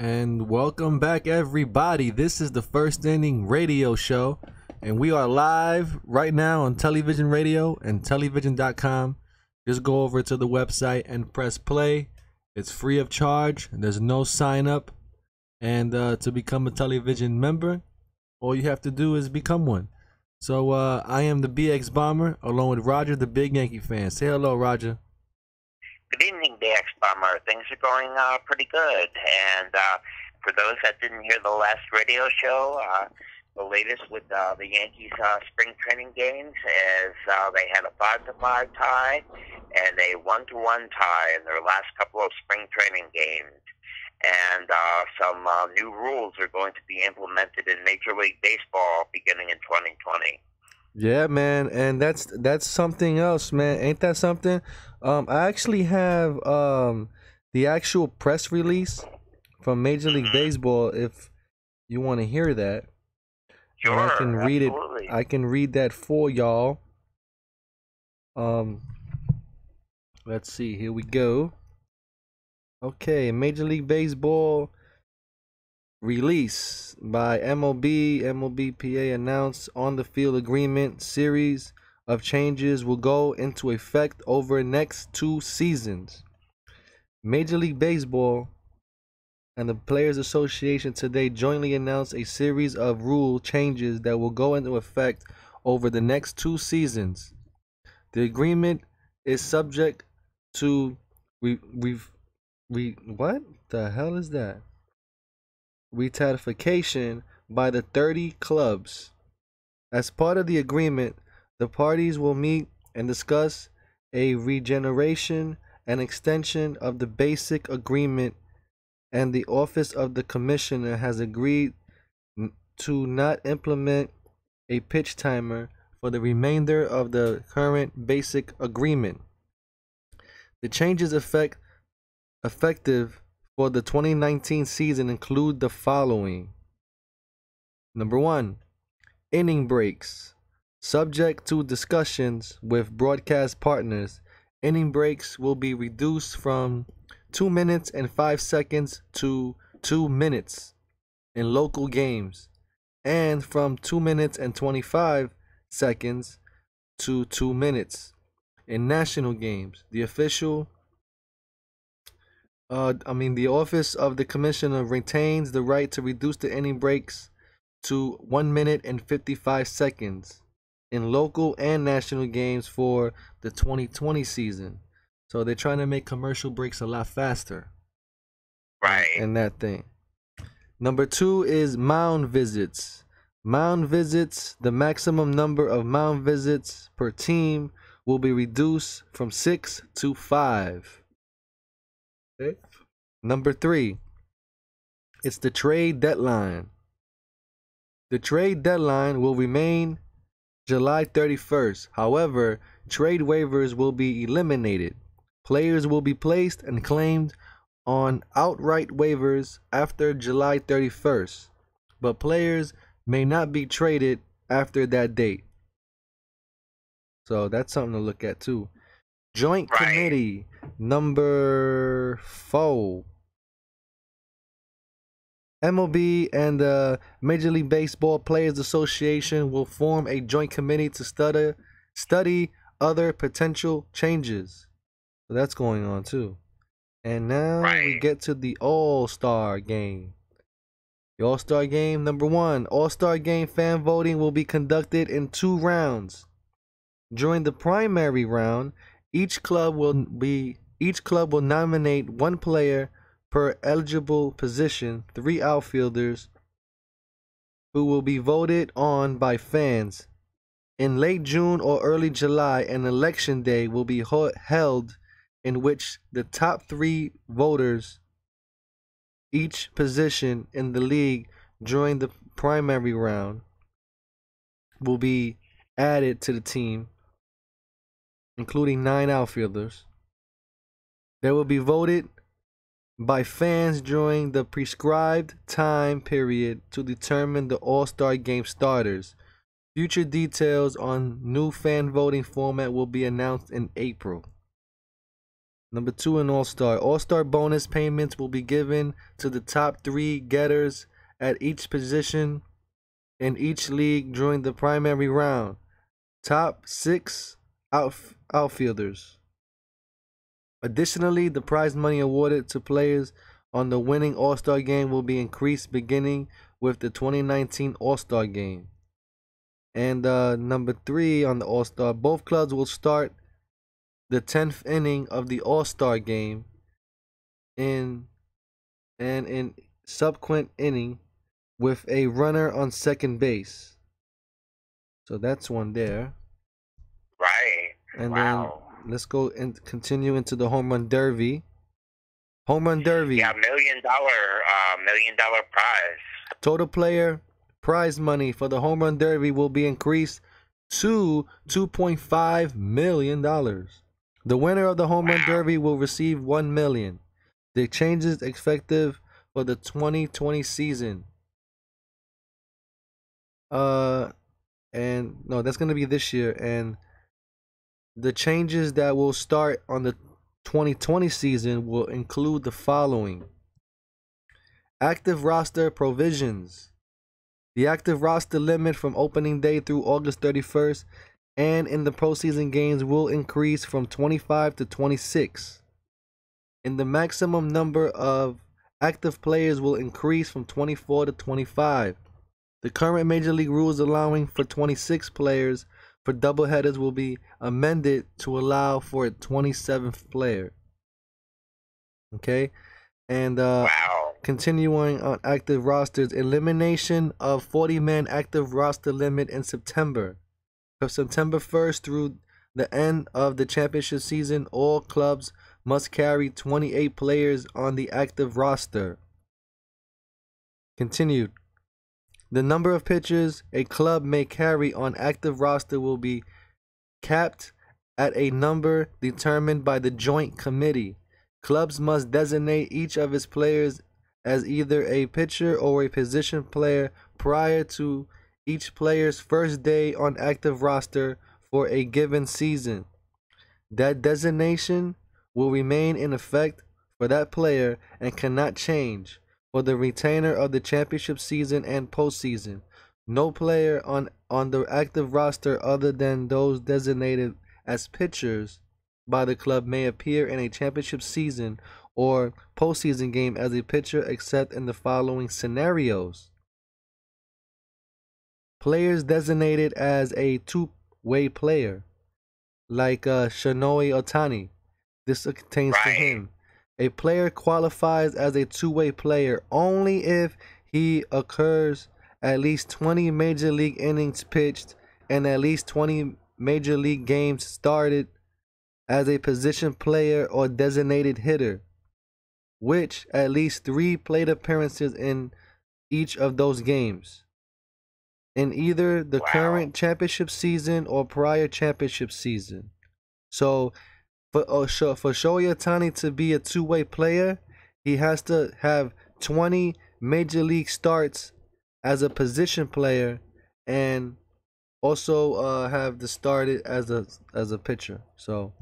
And welcome back, everybody. This is the First Inning Radio Show, and we are live right now on television radio and television.com. Just go over to the website and press play. It's free of charge. There's no sign up. And to become a television member, all you have to do is become one. So I am the BX Bomber, along with Roger, the big Yankee fan. Say hello, Roger. Good evening, DX Bomber. Things are going pretty good. And for those that didn't hear the last radio show, the latest with the Yankees spring training games is they had a 5-5 tie and a 1-1 tie in their last couple of spring training games. And some new rules are going to be implemented in Major League Baseball beginning in 2020. Yeah, man, and that's something else, man. Ain't that something? I actually have the actual press release from Major League Baseball. If you want to hear that, Sure, and I can read absolutely. it. I can read that for y'all. Let's see. Here we go. Okay, Major League Baseball release by MLB announced on the field agreement series of changes will go into effect over next 2 seasons. Major League Baseball and the Players Association today jointly announced a series of rule changes that will go into effect over the next 2 seasons. The agreement is subject to what the hell is that? Ratification by the 30 clubs. As part of the agreement, the parties will meet and discuss a regeneration and extension of the basic agreement, and the Office of the Commissioner has agreed to not implement a pitch timer for the remainder of the current basic agreement. The changes effective for the 2019 season include the following. Number 1, inning breaks. Subject to discussions with broadcast partners, inning breaks will be reduced from 2 minutes and 5 seconds to 2 minutes in local games, and from 2 minutes and 25 seconds to 2 minutes in national games. The Office of the Commissioner retains the right to reduce the inning breaks to 1 minute and 55 seconds in local and national games for the 2020 season. So they're trying to make commercial breaks a lot faster. Right. And that thing. Number 2 is mound visits. Mound visits, the maximum number of mound visits per team will be reduced from 6 to 5. Okay. Number 3, it's the trade deadline. The trade deadline will remain July 31st. However, trade waivers will be eliminated. Players will be placed and claimed on outright waivers after July 31st, but players may not be traded after that date. So that's something to look at too. Joint Committee number 4. MLB and the Major League Baseball Players Association will form a joint committee to study other potential changes. So that's going on too. And now we get to the All-Star Game. The All-Star Game number 1. All-Star Game fan voting will be conducted in 2 rounds. During the primary round, each club will nominate 1 player per eligible position, 3 outfielders who will be voted on by fans. In late June or early July, an election day will be held in which the top 3 voters each position in the league during the primary round will be added to the team, including 9 outfielders. They will be voted by fans during the prescribed time period to determine the All-Star Game starters. Future details on new fan voting format will be announced in April. Number 2 in All-Star. All-Star bonus payments will be given to the top 3 getters at each position in each league during the primary round. Top 6 outfielders. Additionally, the prize money awarded to players on the winning All-Star game will be increased beginning with the 2019 All-Star game. And number 3 on the All-Star, both clubs will start the 10th inning of the All-Star game in subsequent inning with a runner on second base. So that's one there. Right. And wow. then let's go and continue into the home run derby. Home run derby. Yeah, $1 million prize. Total player prize money for the home run derby will be increased to $2.5 million. The winner of the home run derby will receive $1 million. The changes effective for the 2020 season. And no, that's gonna be this year. And the changes that will start on the 2020 season will include the following: active roster provisions. The active roster limit from opening day through August 31st and in the postseason games will increase from 25 to 26. And the maximum number of active players will increase from 24 to 25. The current Major League rules allowing for 26 players for doubleheaders will be amended to allow for a 27th player. Okay? And continuing on active rosters, elimination of 40-man active roster limit in September. From September 1st through the end of the championship season, all clubs must carry 28 players on the active roster. Continued. The number of pitchers a club may carry on active roster will be capped at a number determined by the joint committee. Clubs must designate each of its players as either a pitcher or a position player prior to each player's first day on active roster for a given season. That designation will remain in effect for that player and cannot change for the retainer of the championship season and postseason. No player on the active roster other than those designated as pitchers by the club may appear in a championship season or postseason game as a pitcher except in the following scenarios. Players designated as a two-way player, like Shohei Ohtani. This pertains to him. A player qualifies as a two-way player only if he occurs at least 20 major league innings pitched and at least 20 major league games started as a position player or designated hitter, which at least 3 plate appearances in each of those games in either the current championship season or prior championship season. So for Shohei Ohtani to be a two-way player, he has to have 20 major league starts as a position player and also have to start it as a pitcher. So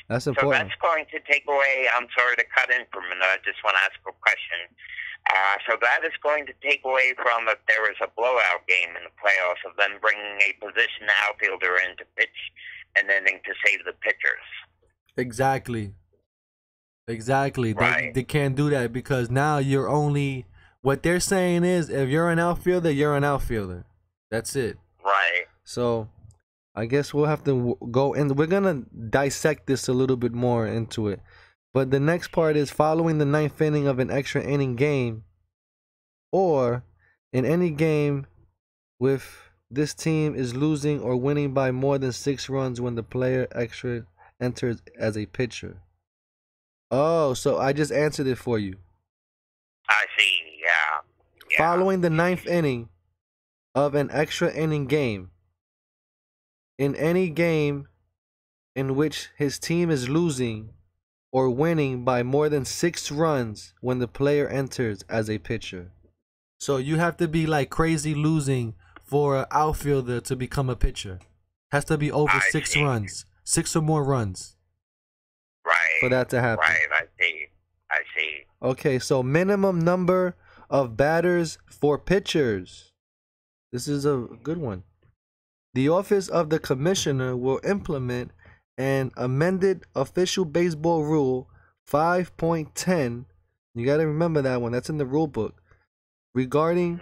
that's important. So that's going to take away, I'm sorry to cut in for a minute, I just want to ask a question. So that is going to take away from, if there is a blowout game in the playoffs, of them bringing a position outfielder in to pitch an inning to save the pitchers. Exactly. Right. They can't do that because now you're only, what they're saying is if you're an outfielder, you're an outfielder. That's it. Right. So I guess we'll have to go and we're going to dissect this a little bit more into it. But the next part is following the 9th inning of an extra inning game or in any game with this team is losing or winning by more than 6 runs when the player extra enters as a pitcher. Oh, so I just answered it for you. I see, yeah. Following the 9th inning of an extra inning game, in any game in which his team is losing or winning by more than 6 runs when the player enters as a pitcher. So you have to be like crazy losing for an outfielder to become a pitcher. Has to be over 6 runs. 6 or more runs. Right. for that to happen. Right, I see. I see. Okay, so minimum number of batters for pitchers. This is a good one. The Office of the Commissioner will implement an amended official baseball rule 5.10. You got to remember that one. That's in the rule book. Regarding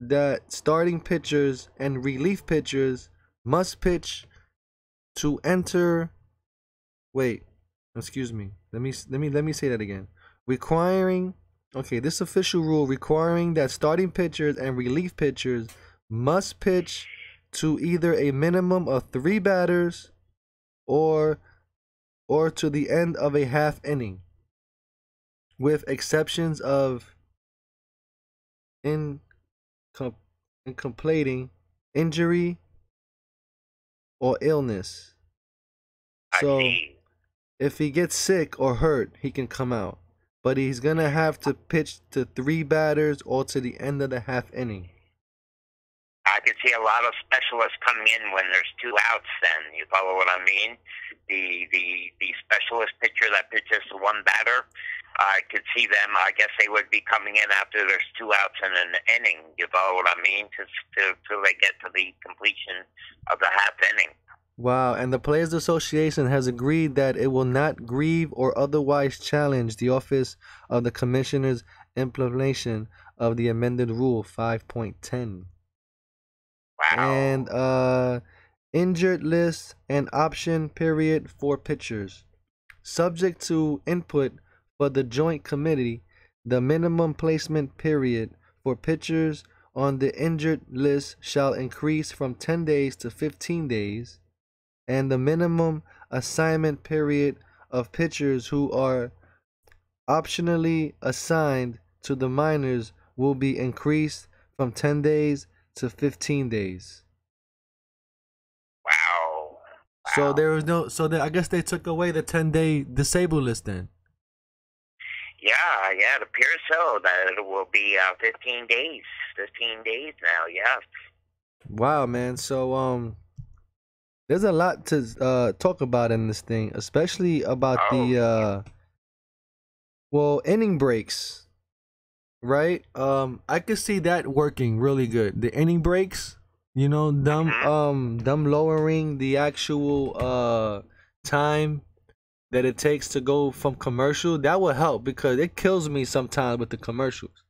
that starting pitchers and relief pitchers must pitch to enter. Wait, excuse me. Let me say that again. This official rule requiring that starting pitchers and relief pitchers must pitch to either a minimum of 3 batters or to the end of a half inning, with exceptions of completing injury or illness. So if he gets sick or hurt, he can come out, but he's gonna have to pitch to 3 batters or to the end of the half inning. I could see a lot of specialists coming in when there's 2 outs. Then you follow what I mean? The specialist pitcher that pitches to 1 batter, I could see them. I guess they would be coming in after there's 2 outs in an inning. You follow what I mean? Till they get to the completion of the half inning. Wow, and the Players Association has agreed that it will not grieve or otherwise challenge the Office of the Commissioner's implementation of the amended Rule 5.10. Wow. And injured list and option period for pitchers. Subject to input for the Joint Committee, the minimum placement period for pitchers on the injured list shall increase from 10 days to 15 days, and the minimum assignment period of pitchers who are optionally assigned to the minors will be increased from 10 days to 15 days. Wow. So there was no. So I guess they took away the 10-day disabled list then. Yeah, it appears so. That it will be 15 days. 15 days now. Yeah. Wow, man. So there's a lot to talk about in this thing, especially about the inning breaks. Right? I could see that working really good. The inning breaks, you know, them lowering the actual time that it takes to go from commercial, that would help because it kills me sometimes with the commercials.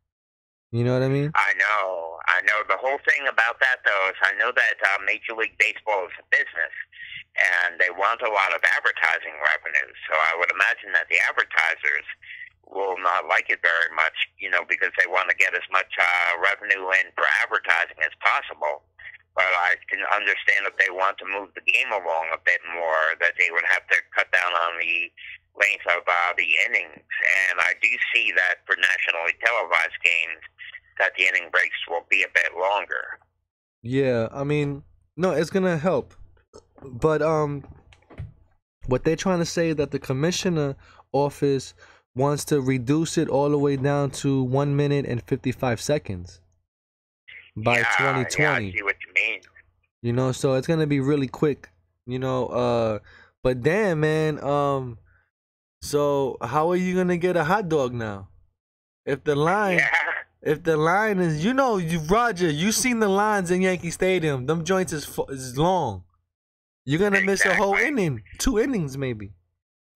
You know what I mean? I know. The whole thing about that, though, is I know that Major League Baseball is a business, and they want a lot of advertising revenue. So I would imagine that the advertisers will not like it very much, you know, because they want to get as much revenue in for advertising as possible. But I can understand if they want to move the game along a bit more, that they would have to cut down on the length of the innings. And I do see that for nationally televised games, that the inning breaks will be a bit longer. Yeah, I mean, no, it's gonna help. But what they're trying to say is that the commissioner office wants to reduce it all the way down to 1 minute and 55 seconds by 2020. Yeah, I see what you mean. You know, so it's gonna be really quick. You know, but damn, man. So how are you gonna get a hot dog now? If the line is, you know, Roger, you seen the lines in Yankee Stadium. Them joints is long. You're gonna miss a whole inning, 2 innings maybe.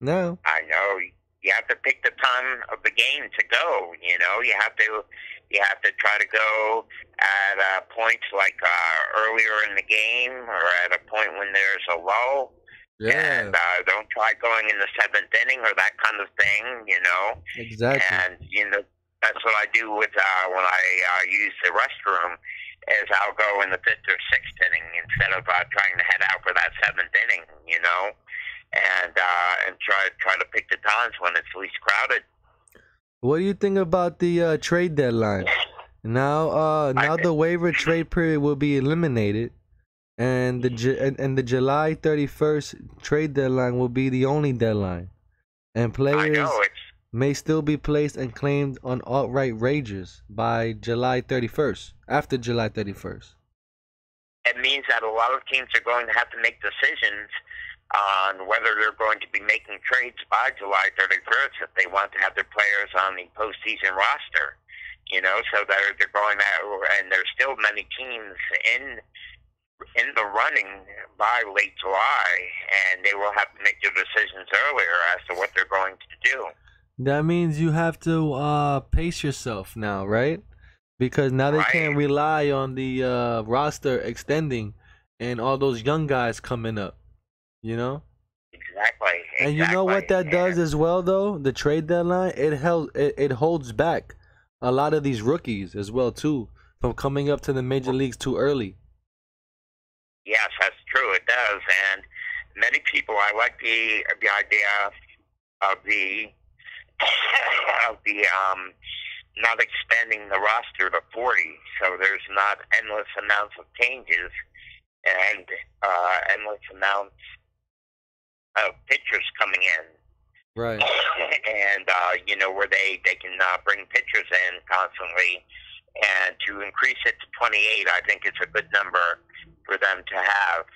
No. I know. You have to pick the time of the game to go. You know, you have to try to go at points like earlier in the game or at a point when there's a lull. Yeah. And don't try going in the 7th inning or that kind of thing. You know. Exactly. And you know, that's what I do with when I use the restroom. Is I'll go in the 5th or 6th inning instead of trying to head out for that 7th inning. You know. And try to pick the times when it's least crowded. What do you think about the trade deadline? Now the waiver trade period will be eliminated, and the July 31st trade deadline will be the only deadline, and players may still be placed and claimed on outright wages by July 31st. After July 31st, it means that a lot of teams are going to have to make decisions on whether they're going to be making trades by July 31st if they want to have their players on the postseason roster. So they're going out, and there's still many teams in the running by late July, and they will have to make their decisions earlier as to what they're going to do. That means you have to pace yourself now, right? Because now they can't rely on the roster extending and all those young guys coming up, Exactly. And you know what that does as well, though? The trade deadline, it holds back a lot of these rookies as well, too, from coming up to the major leagues too early. Yes, that's true. It does, and many people. I like the idea of the not expanding the roster to 40, so there's not endless amounts of changes and endless amounts of pitchers coming in. Right. And where they can bring pitchers in constantly, and to increase it to 28, I think it's a good number for them to have.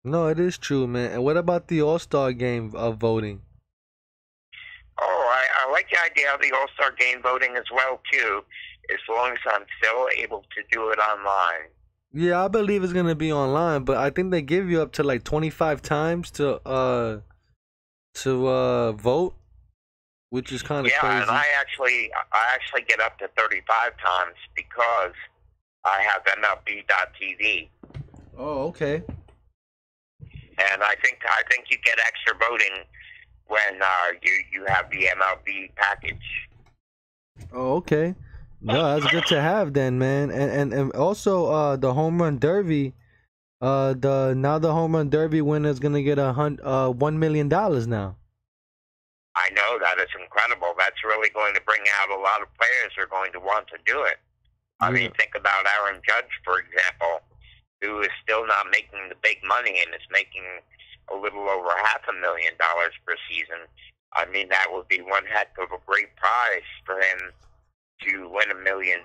No, it is true, man. And what about the All-Star game of voting? Oh, I like the idea of the All-Star game voting as well, too, as long as I'm still able to do it online. Yeah, I believe it's going to be online, but I think they give you up to like 25 times to vote, which is kind of crazy. Yeah, and I actually get up to 35 times because I have MLB.TV. Oh, okay. And I think you get extra voting when you have the MLB package. Oh, okay. No, that's good to have then, man. And also the home run derby. The home run derby winner is gonna get $1 million now. I know, that is incredible. That's really going to bring out a lot of players who are going to want to do it. I mean, think about Aaron Judge, for example, who is still not making the big money and is making a little over $500,000 per season. I mean, that would be one heck of a great prize for him to win $1 million.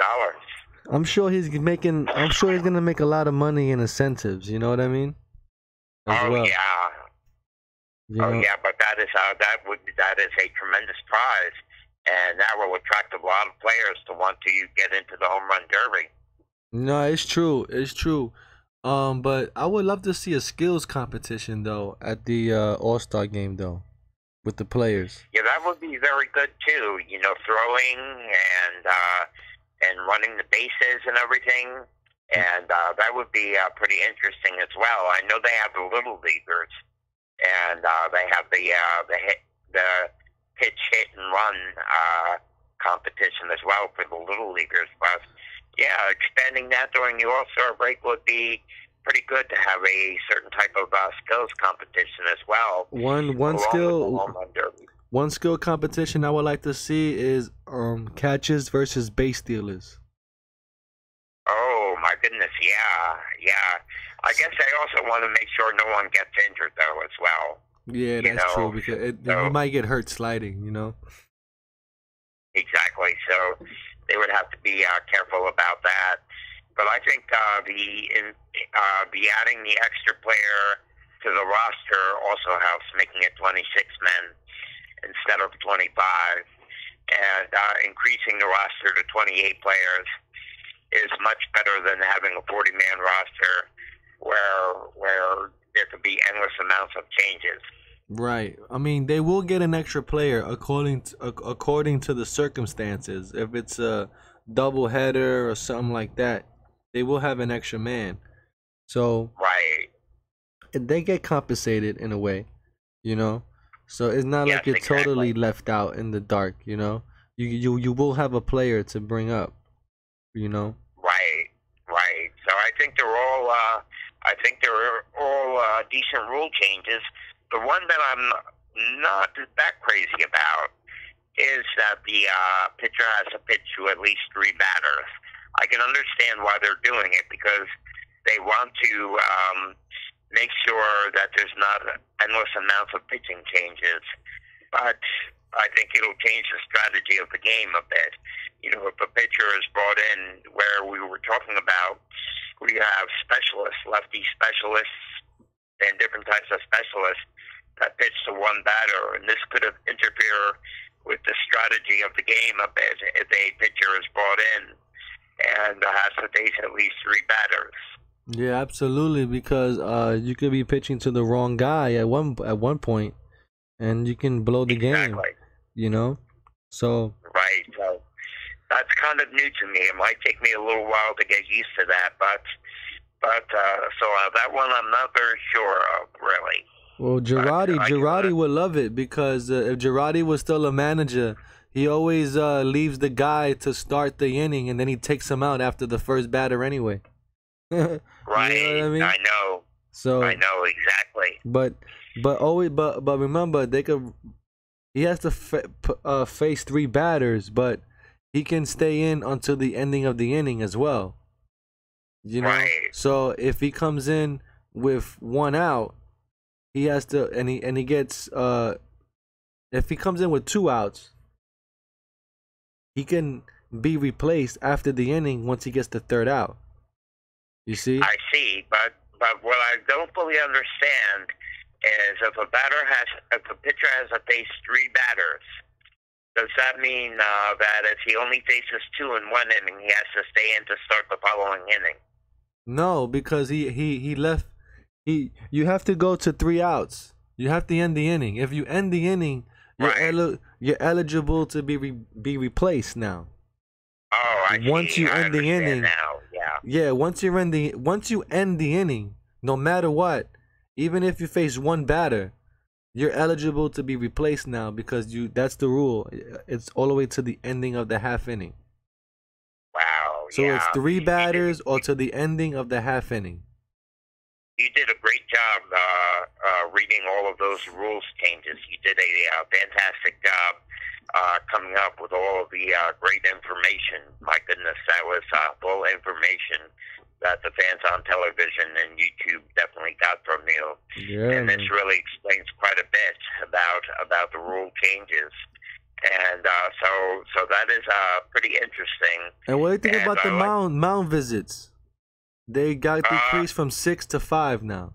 I'm sure he's gonna make a lot of money in incentives. You know what I mean? Yeah. Yeah, but that is a tremendous prize, and that will attract a lot of players to want to get into the home run derby. No, it's true. It's true. But I would love to see a skills competition though at the All-Star game though, with the players. Yeah, that would be very good too. Throwing and running the bases and everything, and that would be pretty interesting as well. I know they have the little leaguers, and they have the pitch, hit, and run competition as well for the little leaguers. But yeah, expanding that during the All-Star break would be pretty good to have a certain type of skills competition as well. One skill competition I would like to see is catches versus base stealers. Oh my goodness, yeah. I guess they also want to make sure no one gets injured though as well. Yeah, that's true, because you might get hurt sliding, Exactly. So they would have to be careful about that. But I think the adding the extra player to the roster also helps, making it 26 men instead of 25, and increasing the roster to 28 players is much better than having a 40-man roster where there could be endless amounts of changes. Right. I mean, they will get an extra player according to the circumstances. If it's a double header or something like that, they will have an extra man. So right, they get compensated in a way, So it's not like you're totally left out in the dark, You will have a player to bring up, Right. So I think they're all decent rule changes. The one that I'm not that crazy about is that the pitcher has to pitch to at least 3 batters. I can understand why they're doing it, because they want to make sure that there's not endless amounts of pitching changes. But I think it'll change the strategy of the game a bit. If a pitcher is brought in, where we were talking about, we have specialists, lefty specialists, and different types of specialists that pitch to one batter, and this could have interfered with the strategy of the game a bit if a pitcher is brought in and has to face at least three batters. Yeah, absolutely, because you could be pitching to the wrong guy at one point, and you can blow the game. You know, so right. So that's kind of new to me. It might take me a little while to get used to that, but that one I'm not very sure of, really. Well, Girardi would love it, because if Girardi was still a manager, he always leaves the guy to start the inning, and then he takes him out after the first batter anyway. Right. You know what I mean? I know. So I know exactly. But remember, he has to face three batters, but he can stay in until the ending of the inning as well. You know. Right. So if he comes in with one out, he has to, and he gets if he comes in with two outs, he can be replaced after the inning once he gets the third out. You see? I see, but what I don't fully understand is if a pitcher has to face three batters, does that mean that if he only faces two in one inning, he has to stay in to start the following inning? No, because he left. You have to go to three outs. You have to end the inning. If you end the inning, you're eligible to be replaced now. Oh, I see. Once you end the inning now. Yeah, once you end the inning, no matter what, even if you face one batter, you're eligible to be replaced now, because that's the rule. It's all the way to the ending of the half inning. Wow. So it's three batters or to the ending of the half inning. You did a great job reading all of those rules changes. You did a fantastic job coming up with all of the great information. My goodness, that was full information that the fans on television and YouTube definitely got from you. Yeah. And this really explains quite a bit about the rule changes. And so that is pretty interesting. And what do you think about the mound visits? They got decreased from 6 to 5 now.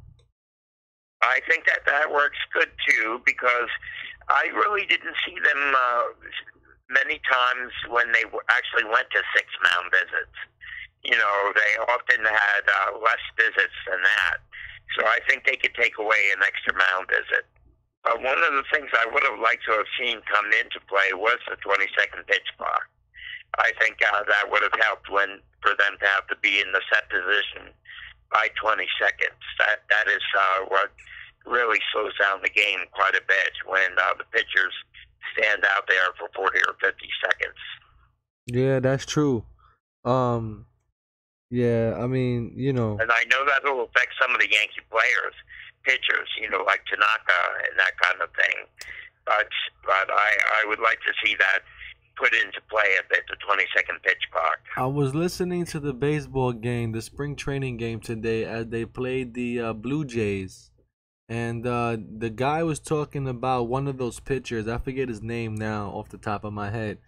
I think that works good too, because I really didn't see them many times when they actually went to 6 mound visits. You know, they often had less visits than that. So I think they could take away an extra mound visit. But one of the things I would have liked to have seen come into play was the 20-second pitch clock. I think that would have helped for them to have to be in the set position by 20 seconds. That is what really slows down the game quite a bit when the pitchers stand out there for 40 or 50 seconds. Yeah, that's true. Yeah, I mean, you know. And I know that will affect some of the Yankee pitchers, you know, like Tanaka and that kind of thing. But I would like to see that put into play a bit, the 20-second pitch clock. I was listening to the baseball game, the spring training game today, as they played the Blue Jays. And the guy was talking about one of those pitchers. I forget his name now off the top of my head.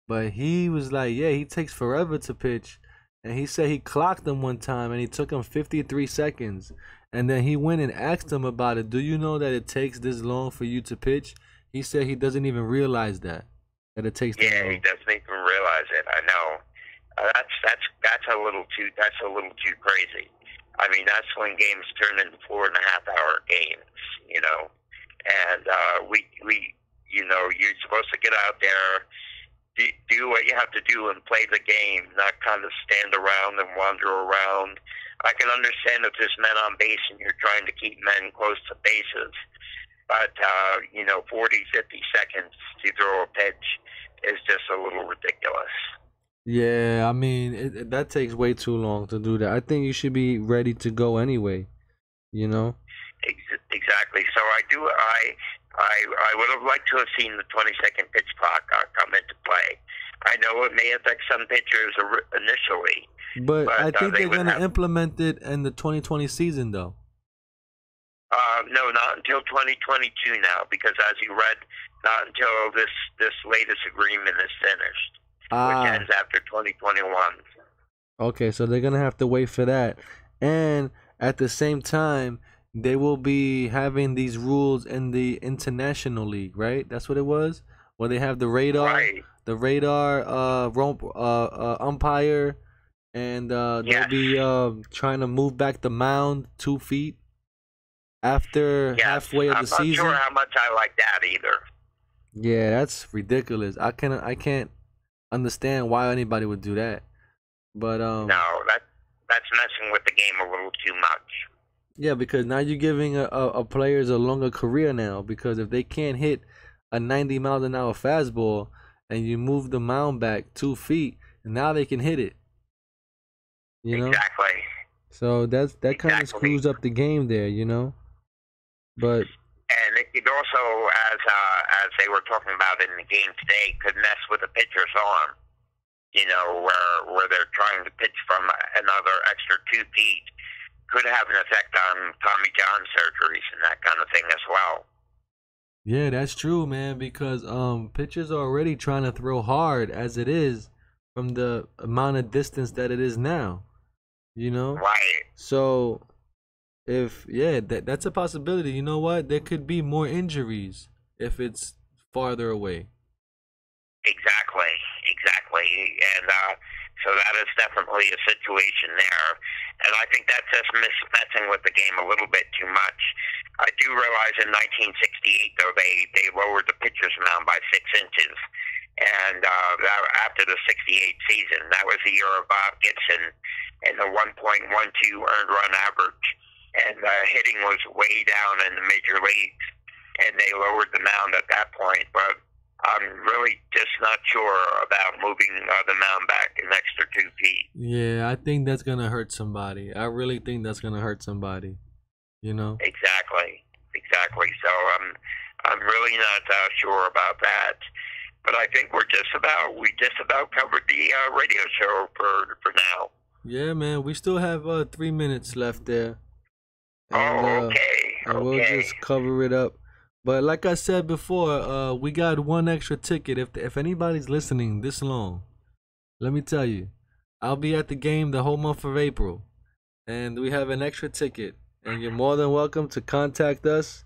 But he was like, yeah, he takes forever to pitch. And he said he clocked him one time and he took him 53 seconds. And then he went and asked him about it. Do you know that it takes this long for you to pitch? He said he doesn't even realize that it takes that long. Yeah, he doesn't even realize it. I know. That's a little too crazy. I mean, that's when games turn into 4.5-hour games, you know. And we you know, you're supposed to get out there, do what you have to do and play the game, not kind of stand around and wander around. I can understand if there's men on base and you're trying to keep men close to bases. But, you know, 40, 50 seconds to throw a pitch is just a little ridiculous. Yeah, I mean, that takes way too long to do that. I think you should be ready to go anyway, you know? Exactly. So I would have liked to have seen the 20-second pitch clock come into play. I know it may affect some pitchers initially. But I think they're going to implement it in the 2020 season, though. No, not until 2022 now, because as you read, not until this latest agreement is finished, which ends after 2021. Okay, so they're going to have to wait for that. And at the same time, they will be having these rules in the International League, right? That's what it was. Where they have Right. the radar umpire, and they'll Yes. be trying to move back the mound 2 feet after Yes. halfway of the I'm not season. sure how much I like that either. Yeah, that's ridiculous. I can't understand why anybody would do that. But No, that's messing with the game a little too much. yeah, because now you're giving a players a longer career now, because if they can't hit a 90 miles an hour fastball and you move the mound back 2 feet, now they can hit it. You know? Exactly. So that kind of Exactly. screws up the game there, you know? But And it could also, as they were talking about in the game today, could mess with the pitcher's arm. You know, where they're trying to pitch from another extra 2 feet, could have an effect on Tommy John surgeries and that kind of thing as well. yeah, that's true, man, because pitchers are already trying to throw hard as it is from the amount of distance that it is now. You know? Right. So if that's a possibility. You know what? There could be more injuries if it's farther away. Exactly. And so that is definitely a situation there. And I think that's just messing with the game a little bit too much. I do realize in 1968, though, they lowered the pitcher's mound by 6 inches. And after the 68 season, that was the year of Bob Gibson and the 1.12 earned run average. And hitting was way down in the major leagues. And they lowered the mound at that point. But I'm really just not sure about moving the mound back an extra 2 feet. Yeah, I think that's gonna hurt somebody. I really think that's gonna hurt somebody. You know? Exactly. So I'm really not sure about that. But I think we just about covered the radio show for now. Yeah, man. We still have 3 minutes left there. And, Okay. and we'll just cover it up. But like I said before, we got one extra ticket. If anybody's listening this long, let me tell you, I'll be at the game the whole month of April, and we have an extra ticket. And you're more than welcome to contact us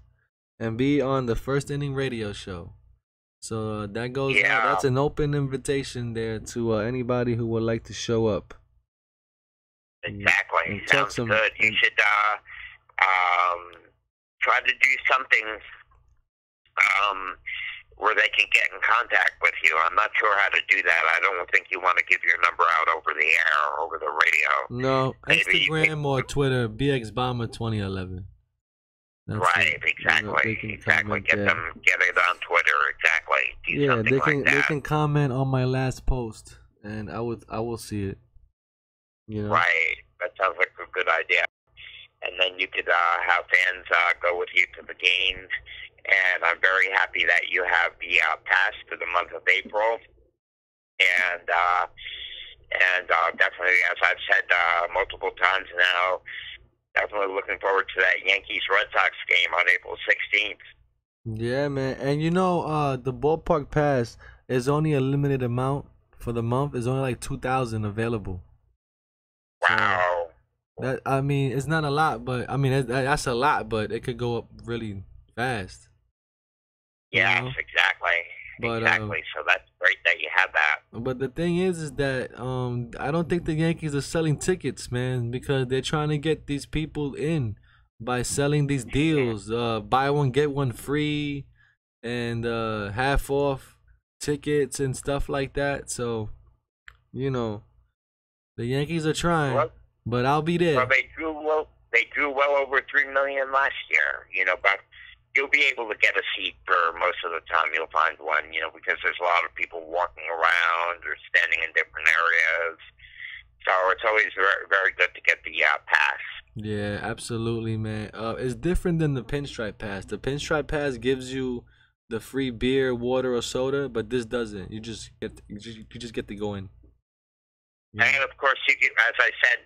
and be on the First Inning Radio Show. So that goes out. That's an open invitation there to anybody who would like to show up. Exactly. Sounds good. You should try to do something where they can get in contact with you. I'm not sure how to do that. I don't think you want to give your number out over the air or over the radio. No, Instagram or Twitter, BXBomber2011. Right, exactly. Exactly. Get it on Twitter, exactly. They can comment on my last post, and I will see it. You know? Right. That sounds like a good idea. And then you could have fans go with you to the games. And I'm very happy that you have the pass for the month of April. And definitely, as I've said multiple times now, definitely looking forward to that Yankees-Red Sox game on April 16th. Yeah, man. And you know, the ballpark pass is only a limited amount for the month. There's only like 2,000 available. Wow. So I mean, it's not a lot, but I mean that's a lot, but it could go up really fast. Yes, you know? Exactly. But, exactly. So that's great that you have that. But the thing is that I don't think the Yankees are selling tickets, man, because they're trying to get these people in by selling these deals, buy one get one free, and half off tickets and stuff like that. So, you know, the Yankees are trying, but I'll be there. Well, they drew well over 3 million last year, you know, but you'll be able to get a seat for most of the time. You'll find one, you know, because there's a lot of people walking around or standing in different areas. So it's always very, very good to get the pass. Yeah, absolutely, man. It's different than the pinstripe pass. The pinstripe pass gives you the free beer, water, or soda, but this doesn't. You just get to go in. Yeah. And of course, you can, as I said,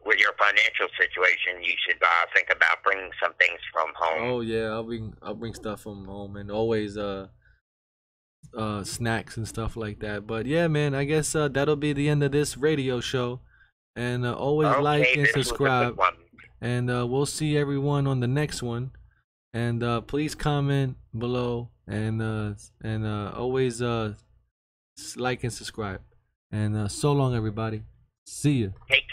with your financial situation, you should think about bringing some things from home. Oh yeah, I'll bring stuff from home, and always snacks and stuff like that. But yeah, man, I guess that'll be the end of this radio show. And always like and subscribe. and we'll see everyone on the next one. And please comment below, and always like and subscribe. And so long, everybody. See ya. Take